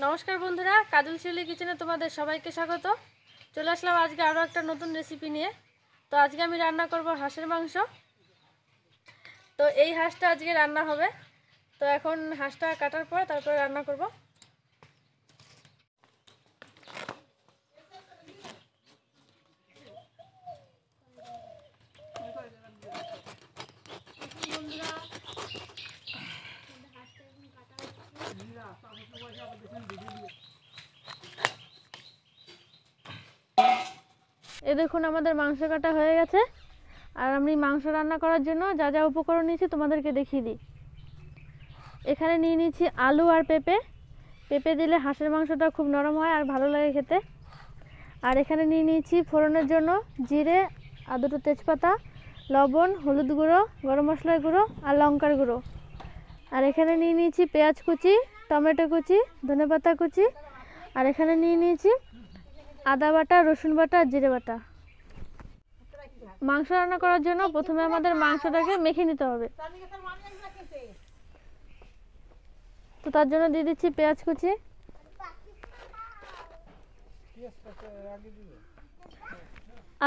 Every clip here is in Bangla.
নমস্কার বন্ধুরা, কাজল শিউলি কিচেনে তোমাদের সবাইকে স্বাগত। চলে আসলাম আজকে আরও একটা নতুন রেসিপি নিয়ে। তো আজকে আমি রান্না করব হাঁসের মাংস। তো এই হাঁসটা আজকে রান্না হবে। তো এখন হাঁসটা কাটার পর তারপরে রান্না করব। এই দেখুন আমাদের মাংস কাটা হয়ে গেছে। আর আমি মাংস রান্না করার জন্য যা যা উপকরণ নিয়েছি তোমাদেরকে দেখিয়ে দিই। এখানে নিয়ে নিয়েছি আলু আর পেঁপে। পেঁপে দিলে হাঁসের মাংসটা খুব নরম হয় আর ভালো লাগে খেতে। আর এখানে নিয়ে নিয়েছি ফোড়নের জন্য জিরে আর দুটো তেজপাতা, লবণ, হলুদ গুঁড়ো, গরম মশলার গুঁড়ো আর লঙ্কার গুঁড়ো। আর এখানে নিয়ে নিয়েছি পেঁয়াজ কুচি, টমেটো কুচি, ধনেপাতা কুচি। আর এখানে নিয়ে নিয়েছি আদা বাটা, রসুন বাটা আর জিরে বাটা। মাংস রান্না করার জন্য প্রথমে আমাদের মাংসটাকে মেখে নিতে হবে। তো তার জন্য দিয়ে দিচ্ছি পেঁয়াজ কুচি,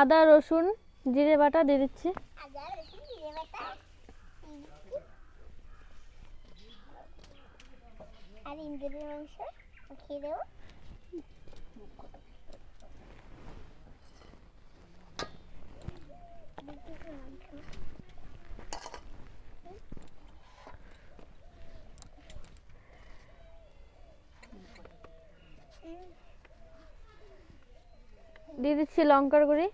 আদা রসুন জিরে বাটা দিয়ে দিচ্ছি। আর ইন্দ্রের মাংস খেয়ে দেবো। দিয়ে দিচ্ছি লঙ্কার গুঁড়ি,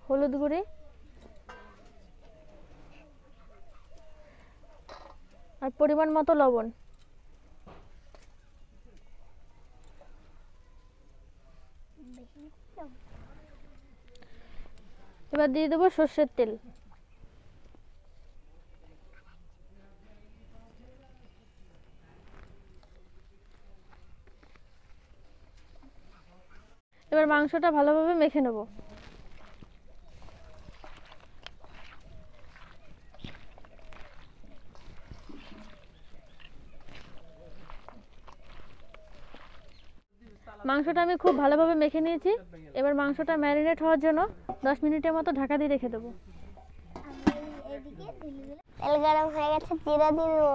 হলুদ গুঁড়ি আর পরিমাণ মতো লবণ। এবার দিয়ে দেবো সর্ষের তেল। এবার মাংসটা ভালোভাবে মেখে নেব। মাংসটা আমি খুব ভালোভাবে মেখে নিয়েছি। এবার মাংসটা ম্যারিনেট হওয়ার জন্য 10 মিনিটের মতো ঢাকা দিয়ে রেখে দেবো। তেল গরম হয়ে গেছে, জিরা দিয়ে দেবো।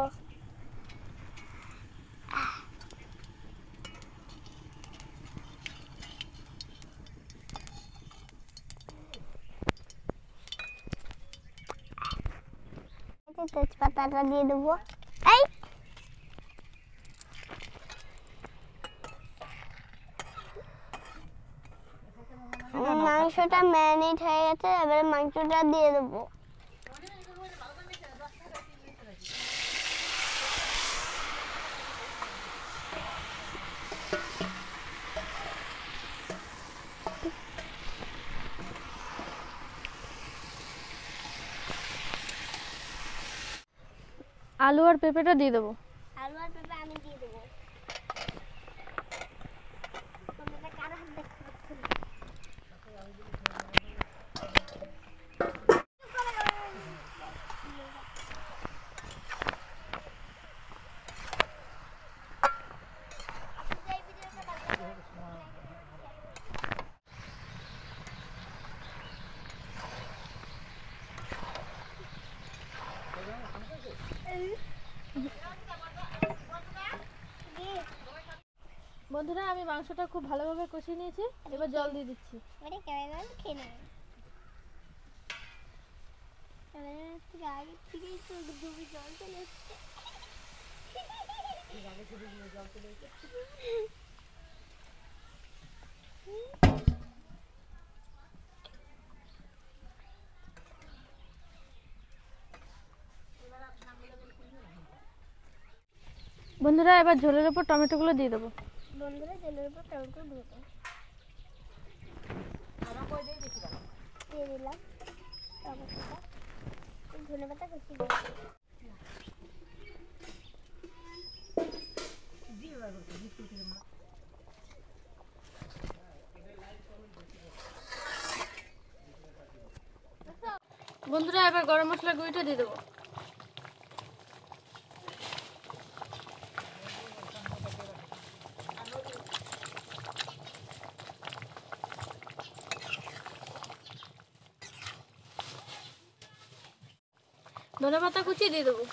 তেজপাতাটা দিয়ে দেবো। এই মাংসটা ম্যারিনেট হয়ে গেছে, এবারে মাংসটা দিয়ে দেবো। আলু আর পেঁপেটা দিয়ে দেবো। আলু আর পেঁপে আমি দিয়ে দেবো। তোমরা কারো হাত দেখতে পাচ্ছ না। বন্ধুরা, আমি মাংসটা খুব ভালোভাবে কষিয়ে নিয়েছি। এবার জল দিয়ে দিচ্ছি। মানে কেমন খেয়ে নেবে। আগে থেকেই তো ডুবে জল চলে এসছে। বন্ধুরা, এবার ঝোলের উপর টমেটোগুলো দিয়ে দেবো। বন্ধুরা, জলের উপর টমেটো দিয়ে দেবো। দিয়ে দিলাম টমেটোটা, ধনেপাতা কুচি দিয়ে বন্ধুরা, এবার গরম মশলা গুঁড়িটা দিয়ে দেবো। ধনেপাতা কুচি দিয়ে দেবো।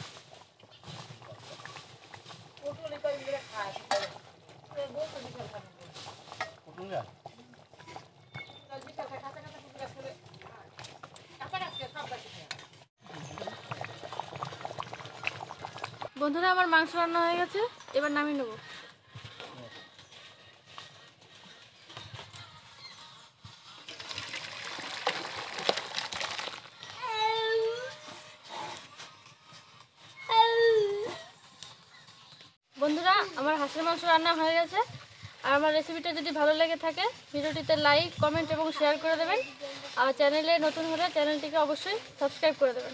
বন্ধুরা, আমার মাংস রান্না হয়ে গেছে, এবার নামিয়ে নেবো। বন্ধুরা, আমার হাঁসের মাংস রান্না হয়ে গেছে। আর আমার রেসিপিটা যদি ভালো লেগে থাকে ভিডিওটিতে লাইক, কমেন্ট এবং শেয়ার করে দেবেন। আর চ্যানেলে নতুন হলে চ্যানেলটিকে অবশ্যই সাবস্ক্রাইব করে দেবেন।